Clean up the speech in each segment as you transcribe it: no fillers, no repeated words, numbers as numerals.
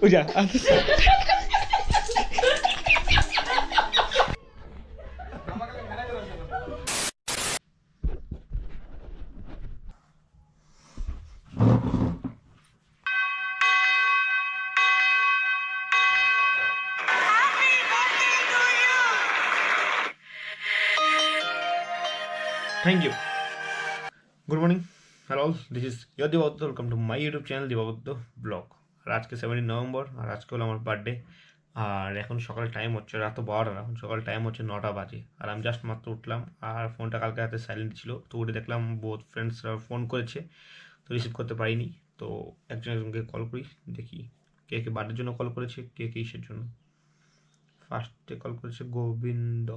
উজা Thank you. Good morning. Hello, this is your Divabodh. Welcome to my YouTube channel Divabodh Vlog. আর আজকে 17 November আর আজকে হলো আমার birthday. আর এখন সকাল টাইম হচ্ছে রাত 12টা, এখন সকাল টাইম হচ্ছে 9টা বাজে। আর আমি জাস্ট মাত্র উঠলাম আর ফোনটা কালকে রাতে সাইলেন্ট ছিল, তো উঠে দেখলাম বহুত ফ্রেন্ডসরা ফোন করেছে, তো রিসিভ করতে পারিনি। তো একজনকে কল করি, দেখি কে কে বার্থডের জন্য কল করেছে, কে কে ইসের জন্য। ফার্স্টে কল করেছে গোবিন্দ।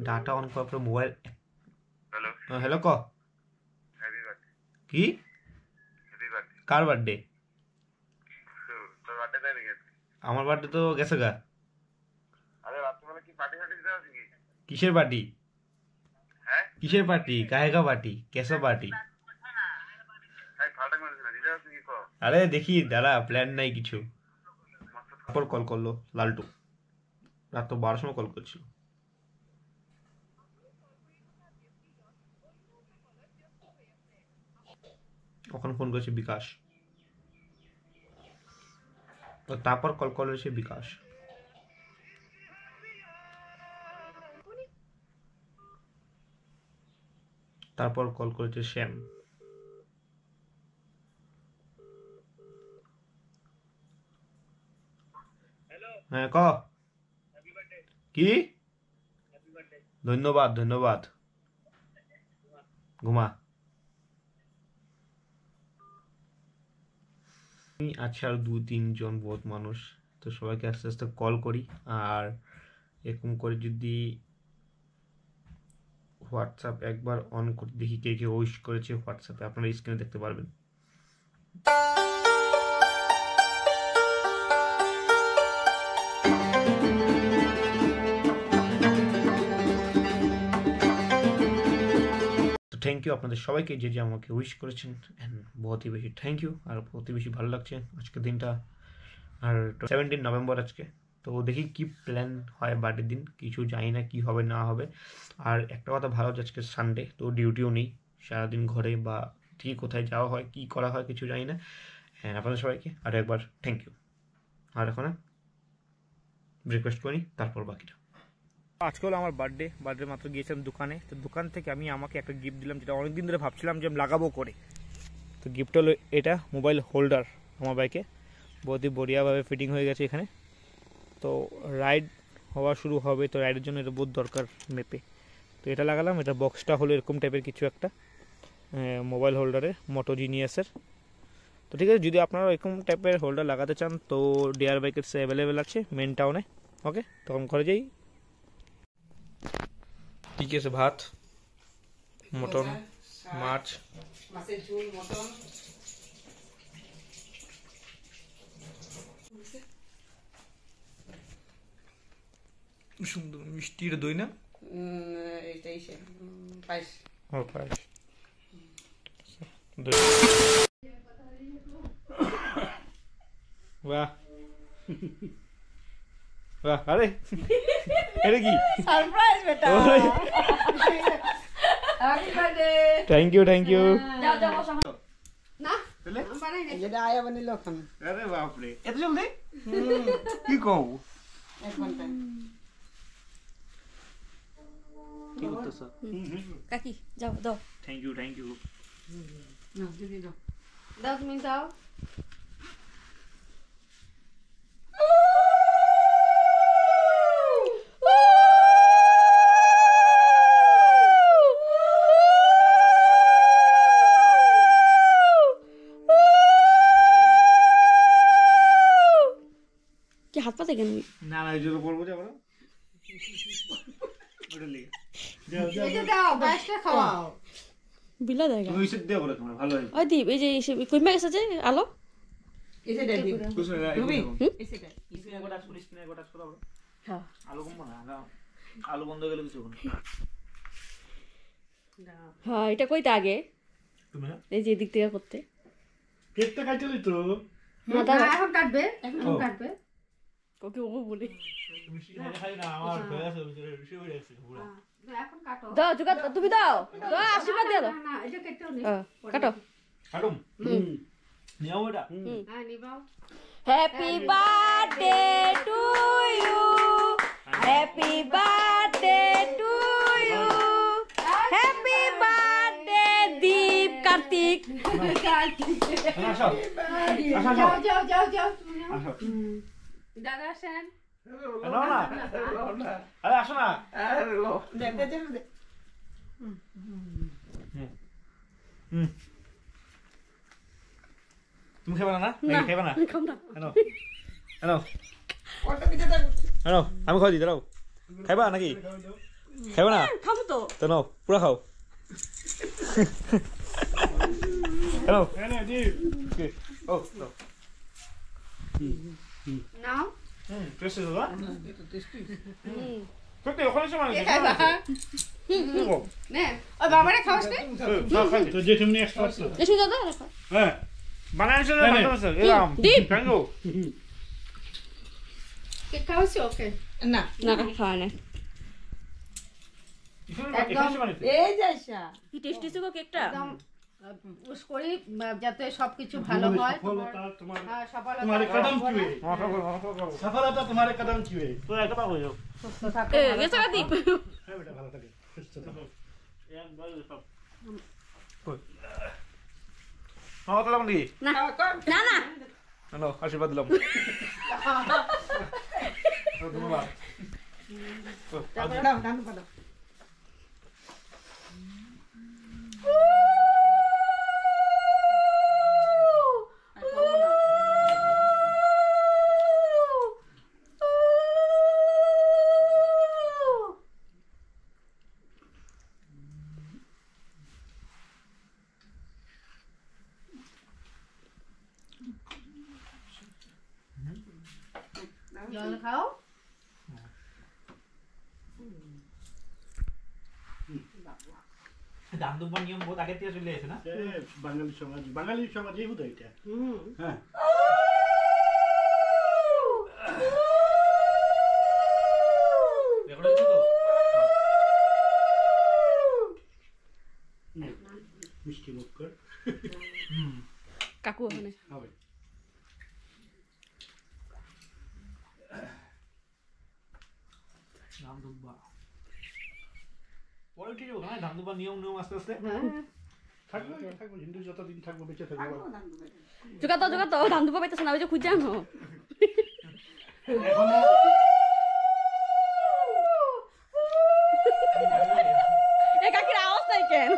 ডাটা অন করার পর মোবাইল। হ্যালো হ্যালো ক হ্যাপি বার্থডে। কি হ্যাপি বার্থডে। কার বার্থডে? তোর বার্থডে তাই নাকি? আমার বার্থডে তো গেছে গা। আরে রাত্রিবেলা কি পার্টি ফার্টি দিতে আছে কি? কিসের পার্টি? হ্যাঁ কিসের পার্টি? কাহেগা পার্টি? কেসা পার্টি? ভাই ফালটা মেরেছে না, দিতে আছে কি কো? আরে দেখি দাঁড়া, প্ল্যান নাই কিছু। তারপর কল করলো লালটু, রাত তো 12টার সময় কল করছিল। ওখানে ফোন করেছে বিকাশ, তো তারপর কল করেছে বিকাশ। তারপর কল করেছে শ্যাম। হ্যাঁ ক কি? ধন্যবাদ ধন্যবাদ, ঘুমা। আচ্ছা আর 2-3 জন বহুত মানুষ, তো সবাইকে আস্তে আস্তে কল করি। আর এরকম করে যদি হোয়াটসঅ্যাপ একবার অন করে দেখি কে কে উইশ করেছে হোয়াটসঅ্যাপে, আপনারা স্ক্রিনে দেখতে পারবেন। তো থ্যাংক ইউ আপনাদের সবাইকে যে যে আমাকে উইশ করেছেন, বহুতই বেশি থ্যাংক ইউ। আর বহুতই বেশি ভালো লাগছে আজকের দিনটা। আর 17 নভেম্বর আজকে, তো দেখি কি প্ল্যান হয় বার্থডের দিন, কিছু জানি না কি হবে না হবে। আর একটা কথা ভালো যে আজকে সানডে, তো ডিউটিও নেই, সারাদিন ঘরে বা ঠিক কোথায় যাওয়া হয় কি করা হয় কিছু জানি না। হ্যাঁ আপনাদের সবাইকে আর একবার থ্যাংক ইউ। আর এখন ব্রেকফাস্ট করি, তারপর বাকিটা। আজকে হলো আমার বার্থডে মাত্র গিয়েছিলাম দোকানে, তো দোকান থেকে আমি আমাকে একটা গিফট দিলাম, যেটা অনেকদিন ধরে ভাবছিলাম যে আমি লাগাবো করে। তো গিফট হলো এটা, মোবাইল হোল্ডার আমার বাইকে, বহুতই বড়িয়াভাবে ফিটিং হয়ে গেছে এখানে। তো রাইড হওয়া শুরু হবে, তো রাইডের জন্য এটা বহুত দরকার মেপে, তো এটা লাগালাম। এটা বক্সটা হলো এরকম টাইপের কিছু একটা মোবাইল হোল্ডারের, মোটো জিনিয়াসের। তো ঠিক আছে, যদি আপনারা এরকম টাইপের হোল্ডার লাগাতে চান তো ডিআর বাইকের সে অ্যাভেলেবেল আছে মেন টাউনে। ওকে, তখন ঘরে যাই। কী কী আছে? ভাত, মটন, মাছ, মাছের ঝোল, মটন, সুন্দর মিষ্টির দই না, এটাই পায়েস। ও পায়েস, দই। বাহ বাহ, আরে এটা কি সারপ্রাইজ বেটা। Happy birthday. Thank you thank you. যাও যাও বসো। না তাহলে বানাই না, যেটা আয়া বানিলো খান। আরে বাপ রে, এত জলদি কি কও? এক ঘন্টা। কি করতেছ? কাকি যাও দাও। Thank you thank you. না দিদি দাও। দাও তুমি দাও। কি হাত পাতে কেন? না না, এই জন্য বলবো যে আমরা ওটা লেগে যাও যাও। এই যে দাও, পায়েসটা খাওয়াও। বিলা দেয় তুমি ইসে দেও বলে তোমার ভালো হয়। ওই দীপ, এই যে কইমা গেছে যে আলো এসে দে দিবি। বুঝছো না? রবি এসে দে। স্ক্রিনে গোটা করে স্ক্রিনে গোটা করে দাও। হ্যাঁ আলো কম না আলো আলু বন্ধ গেলে কিছু হবে হ্যাঁ এটা কইতে আগে তুমি না এই যে এদিক থেকে করতে কেকটা কাটলি তো না দাঁড়া এখন কাটবে এখন কাটবে ওকে ও বলে খাই না আমার হয়ে আছে বেশি হয়ে গেছে পুরো এখন কাটো দাও জোগাড় তুমি দাও দাও আশীর্বাদ দিয়ে দাও না এটা কেটেও নি কাটো কাটুম নিও এটা হ্যাঁ নিবাও happy birthday to you happy birthday to you happy birthday Deep Kartik আসো যাও যাও যাও যাও আসো দাদা আসেন না না আরে আসো না তুমি খাবে না না খাবে না খাও না হ্যালো হ্যালো হ্যালো আমি খাওয়া দিই দাঁড়াও খাইবা নাকি খাইবা না খাবো তো তো নাও পুরা খাও হ্যালো ও নাও টেস্ট দাদা সত্যি ওখানে সময় কে খাইবা নে ওই বাবারে খাওয়াস নে তো জেঠিমনি এক্সট্রা এসে দাদা রাখো হ্যাঁ বানাইছো না বানাইছো এরাম দীপ থ্যাংক কে খাওয়াছি ওকে না না খাওয়া না এই যাইসা কি টেস্টি ছিল কেকটা একদম উস করি যাতে সবকিছু ভালো হয় সফলতা তোমার হ্যাঁ সফলতা तुम्हारे कदम क्यों है सफलता तुम्हारे कदम क्यों है তো একটা পাবো যাও সুস্থ থাকো এ গেছে দীপ है बेटा ভালো থাকে সুস্থ থাকো একবার সব মামা তো লাগি না না না হ্যালো আশীর্বাদ দিলাম ধন্যবাদ দাও দাও দাও জল খাও দাম দুবার নিয়ম বহুত আগে থেকে চলে আসে না বাঙালি সমাজ এই হুদা এটা হ্যাঁ রেকর্ড হচ্ছে তো মিষ্টি মুখ কর কাকু ওখানে হবে দাম দুবার পরে ঠিক ওখানে দাম দুবার নিয়ম নিয়ম আস্তে আস্তে থাকবো থাকবো হিন্দু যতদিন থাকবো বেঁচে থাকবো জোগাড় তো ধান দুপা পাইতেছে না ওই যে খুঁজে আনো এখনো এ কাকির আওয়াজ নাই কেন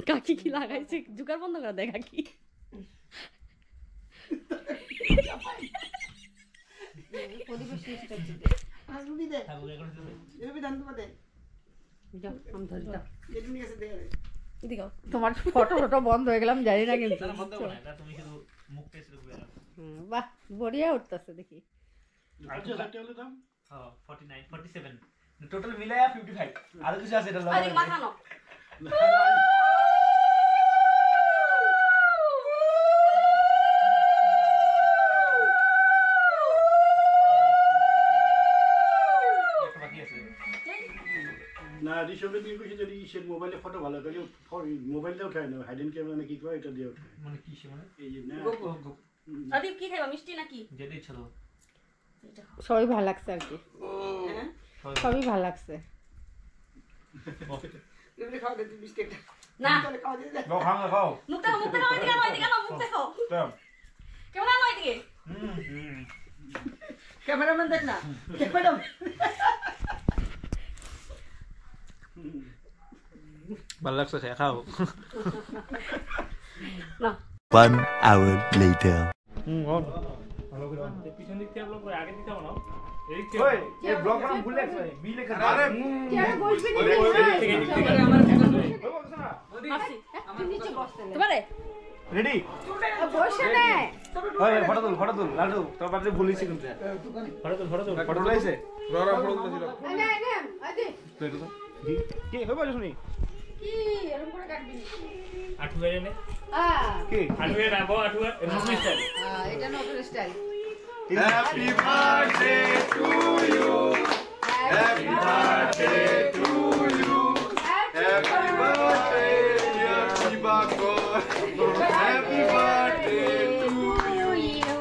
কাকি কি লাগাইছে জোগাড় বন্ধ করে দেয় কাকি পরিবেশ সৃষ্টি থাকবো রেকর্ড হচ্ছে এদিকে আও। তোমার ফটো ফটো বন্ধ হয়ে গেলাম জানি না কিন্তু তারা বন্ধ করে না এটা তুমি শুধু মুখ টেস্ট করে রাখো বাহ বড়িয়া উঠতেছে দেখি আচ্ছা সাথে হলো দাম হ্যাঁ 49 47 টোটাল মিলায়া 55 আর কিছু আছে এটা আর এদিকে মাথা নাও একটা বাকি আছে না রিসবে দিয়ে কইছে যদি সে মোবাইলে ফটো ভালো করে মোবাইলটা উঠায় না হাইডেন ক্যামেরা নাকি কয় এটা দিয়ে উঠায় মানে কি সে মানে এই যে না আদিপ কি খাইবা মিষ্টি নাকি যেটাই ছিল সবই ভালো লাগছে আর কি সবই ভালো লাগছে না খাও খাও খাও মুখটা এদিকে আনো এদিকে আনো মুখটা খাও দাও কেমন আনো এদিকে ক্যামেরাম্যান দেখ না ক্যামেরাম্যান ভালো লাগছে খাও না 1 hour later. পিছন দিক থেকে ব্লগ করে আগে দিতে হবে না ওই এই ব্লগ বানাম ভুলে গেছে বি লেখা আরে চেয়ারে বসবি না তোমারে রেডি বসে নে ফটো তুল লাড্ডু তোর বাপরে ভুলিছি কিন্তু ফটো তুল ফটো লাইছে কি হইব শুনি কি এরকম করে কাটবি আঠুয়ারে নে কি আঠুয়ারে রাখো আঠুয়া নতুন স্টাইল এটা নতুন style Happy birthday to you. Happy birthday to you. Happy birthday, dear Shibako. Happy birthday to you.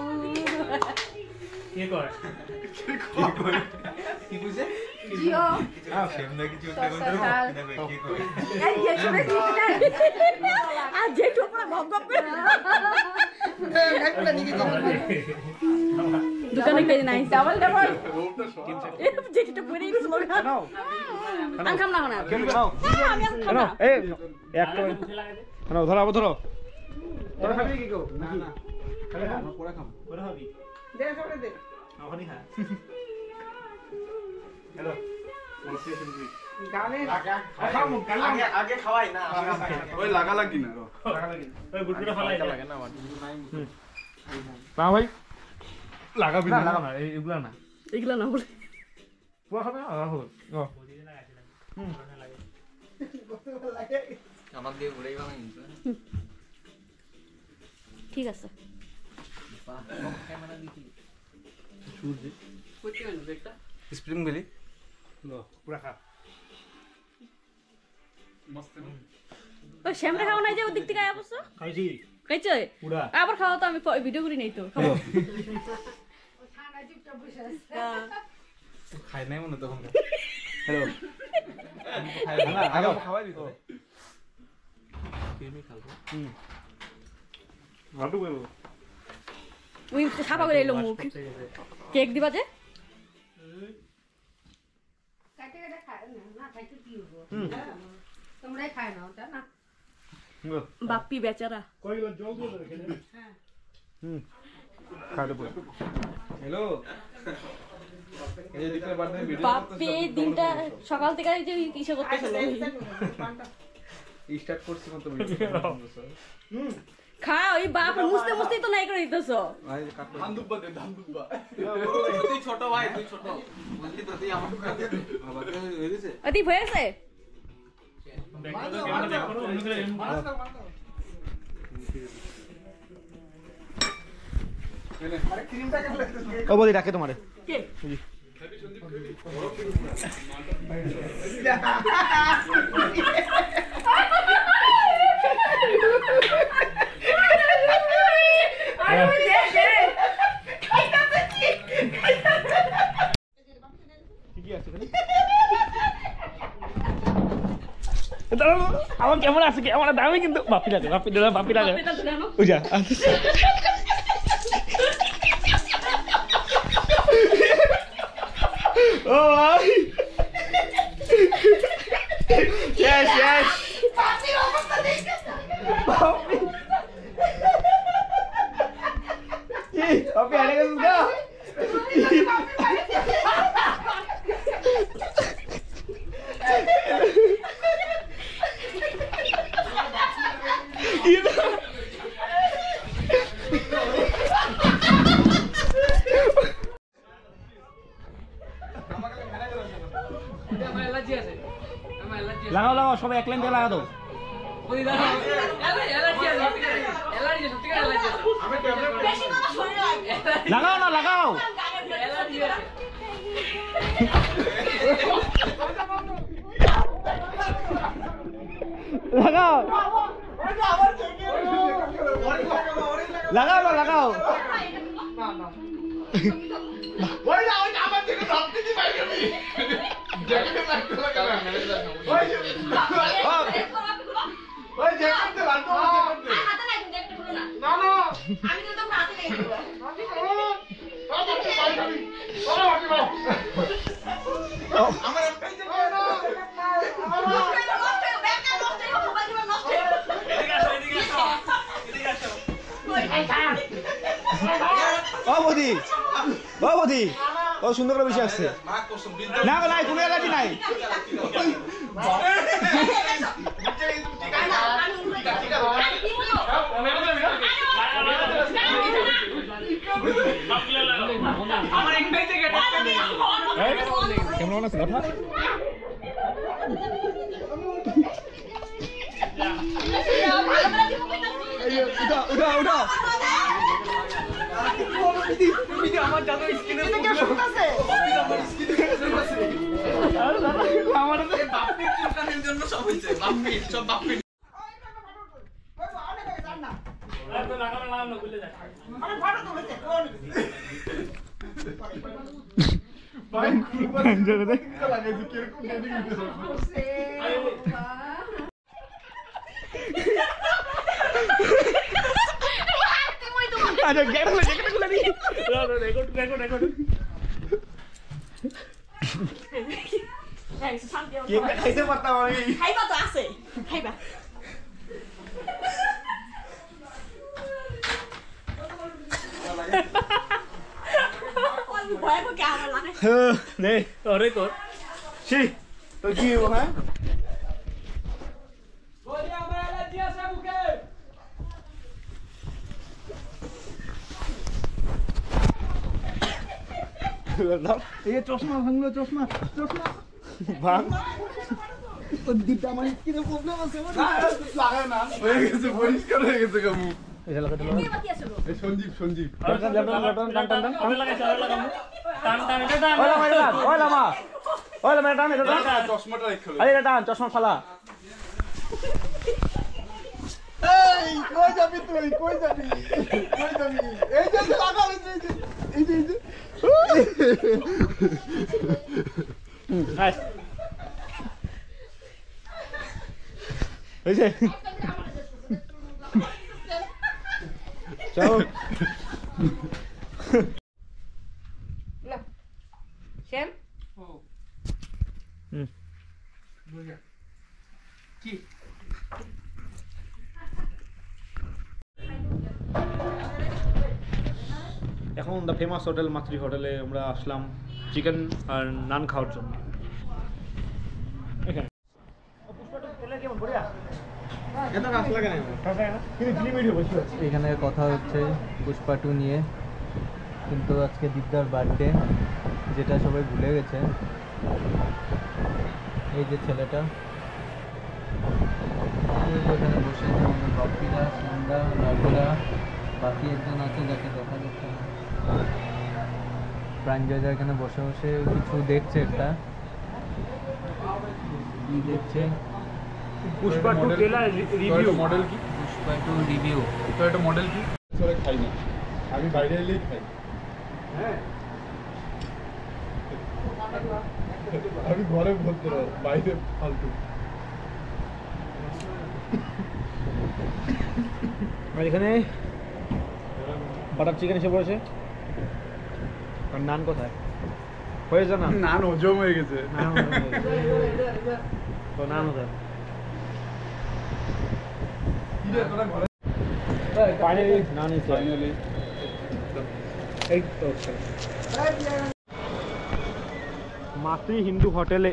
কি কর কি কইছে? জিও সেমনে কিছু কি কই? এই গেছবে দিতে না আর যে টোপরা গপ গপ করে দোকানে কে নাই ডাবল যেটা পরে স্লোগান নাও আমি খাম না না কেন নাও আমি খাম না এই একটা নাও ধরো ধরো তোরা খাবি কি কো না না খাবে না পরে খাম পরে খাবি দে সরে দে ওখানে খা হ্যালো গানে আগে খাওয়াই না ওই লাগা লাগি না ওই গুড়গুড়া ফলাই লাগে না আমার না ভাই লাগাবি না লাগা না এইগুলা না এগুলা না বলে পুয়া খাবে না হবে ও আমার দিয়ে ঘুরেই বানাই ঠিক আছে স্প্রিং বেলি লো পুরা খা ও শ্যামরা খাও নাই যে ওদিক থেকে আয়া বসো খাইছি খাইছে পুরা আবার খাওয়া তো আমি ভিডিও করি নাই তো খাবো ঠান্ডা চুপচাপ বসে আছে খাই নাই মনে তখন হ্যালো আগে খাওয়াই দিত লাড্ডু কইবো ওই সাফা করে এলো মুখ কেক দিবা যে কাটে কাটে খায় না খাইতে কি হবো তোমরাই খায় না ওটা না বাপ্পি বেচারা কইলো জল দিয়ে রেখে দে খা দেবো হ্যালো এই যে দিকে বার্থডে ভিডিও বাপ্পি এই দিনটা সকাল থেকে যে কিসে করতেছিল স্টার্ট করছি মত ভিডিও খা ওই বাপ মুছতে মুছতেই তো নাই করে দিতেছো ধানদুব্বা দে ধানদুব্বা তুই ছোট ভাই তুই ছোট বললি তো তুই আমার কাছে বাবা হয়ে গেছে অতি হয়ে গেছে ও বলি ডাকে তোমারে কে আমার কেমন আছে কি আমার দামি কিন্তু বাপি লাগে এটা তুলে আনো বুঝা ও ভাই yes yes বাপি অবস্থা দেখছ বাপি বাপি আরে গেছে লাগাও লাগাও সবাই এক লাইন দিয়ে লাগা দাও লাগাও না লাগাও লাগাও লাগাও না লাগাও বৌদি ও সুন্দর করে বেশি আসছে না নাই কোনো এলাকি নাই আমার একটাই জায়গা টাকা নেই কেমন আছে কথা আমার জানো স্কিনে আমার বাপ্পির চুলকানির জন্য সব হয়েছে বাপ্পির সব বাপ্পির খাইতে পারতাম আমি খাইবা তো আছে খাইবা ভয় করে আমার লাগে নে তোরে কর সি তো কি হবো হ্যাঁ বলি আমার অ্যালার্জি আছে মুখে এই চশমা ভাঙলো চশমা ভাঙ দিকটা আমার কিনে প্রবলেম আছে লাগায় না হয়ে গেছে পরিষ্কার হয়ে গেছে কামু এটা লাগা দিল কে বাকি আছে এই সঞ্জীব টান টান টান লাগাইছে আর লাগাম টান টান এটা টান ওলা মাইরা ওলা মা ওলা মাইরা টান এটা টান চশমাটা রেখে আরে এটা টান চশমা ফালা এই কই যাবি তুই কই যাবি এই যে লাগা হইছে এই যে নাইস হইছে চল শ্যাম কি এখন দ্য ফেমাস হোটেল মাতৃ হোটেলে আমরা আসলাম চিকেন আর নান খাওয়ার জন্য এখানে এখানে কথা হচ্ছে পুষ্পা 2 নিয়ে, কিন্তু আজকে দিদার বার্থডে, যেটা সবাই ভুলে গেছে। এই যে ছেলেটা এখানে বসে আছে, আমাদের বাপিরা, সন্ধ্যা, রাবিরা, বাকি একজন আছে যাকে দেখা যাচ্ছে না। প্রাঞ্জয় এখানে বসে বসে কিছু দেখছে, একটা কি দেখছে? পুষ্পা 2 ট্রেলার রিভিউ মডেল কি পুষ্পা 2 রিভিউ। তো এটা মডেল কি সরে খাই না, আমি বাইরে এলেই খাই। হ্যাঁ আমি ঘরে বলতে পারবো, বাইরে ফালতু। আর এখানে বাটার চিকেন এসে পড়েছে, আর নান কোথায় হয়েছে? না নান হজম হয়ে গেছে। তো নান কোথায়? ফাইনালি নান ফাইনালি এই তো Matri Hindu hotel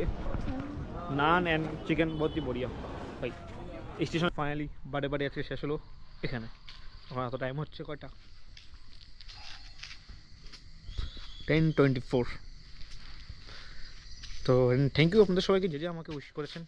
naan and chicken बहुत ही बढ़िया भाई। स्टेशन फाइनली बड़े बड़े आज शेष हलो एखाने तो टाइम होच्छे कयटा 10:24। तो थैंक यू আপনাদের সবাইকে যে যে আমাকে উইশ করেছেন।